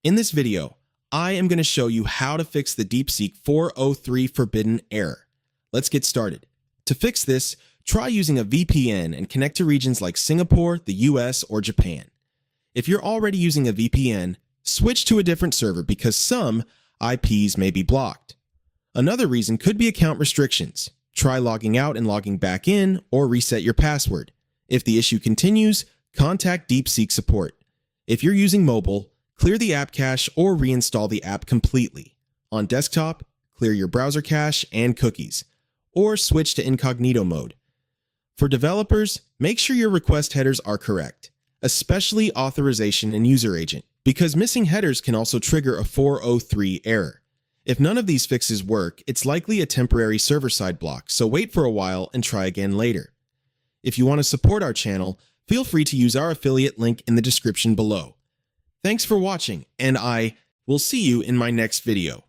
In this video, I am going to show you how to fix the DeepSeek 403 forbidden error. Let's get started. To fix this, try using a VPN and connect to regions like Singapore, the US, or Japan. If you're already using a VPN, switch to a different server because some IPs may be blocked. Another reason could be account restrictions. Try logging out and logging back in, or reset your password. If the issue continues, contact DeepSeek support. If you're using mobile, clear the app cache or reinstall the app completely. On desktop, clear your browser cache and cookies, or switch to incognito mode. For developers, make sure your request headers are correct, especially authorization and user agent, because missing headers can also trigger a 403 error. If none of these fixes work, it's likely a temporary server-side block, so wait for a while and try again later. If you want to support our channel, feel free to use our affiliate link in the description below. Thanks for watching, and I will see you in my next video.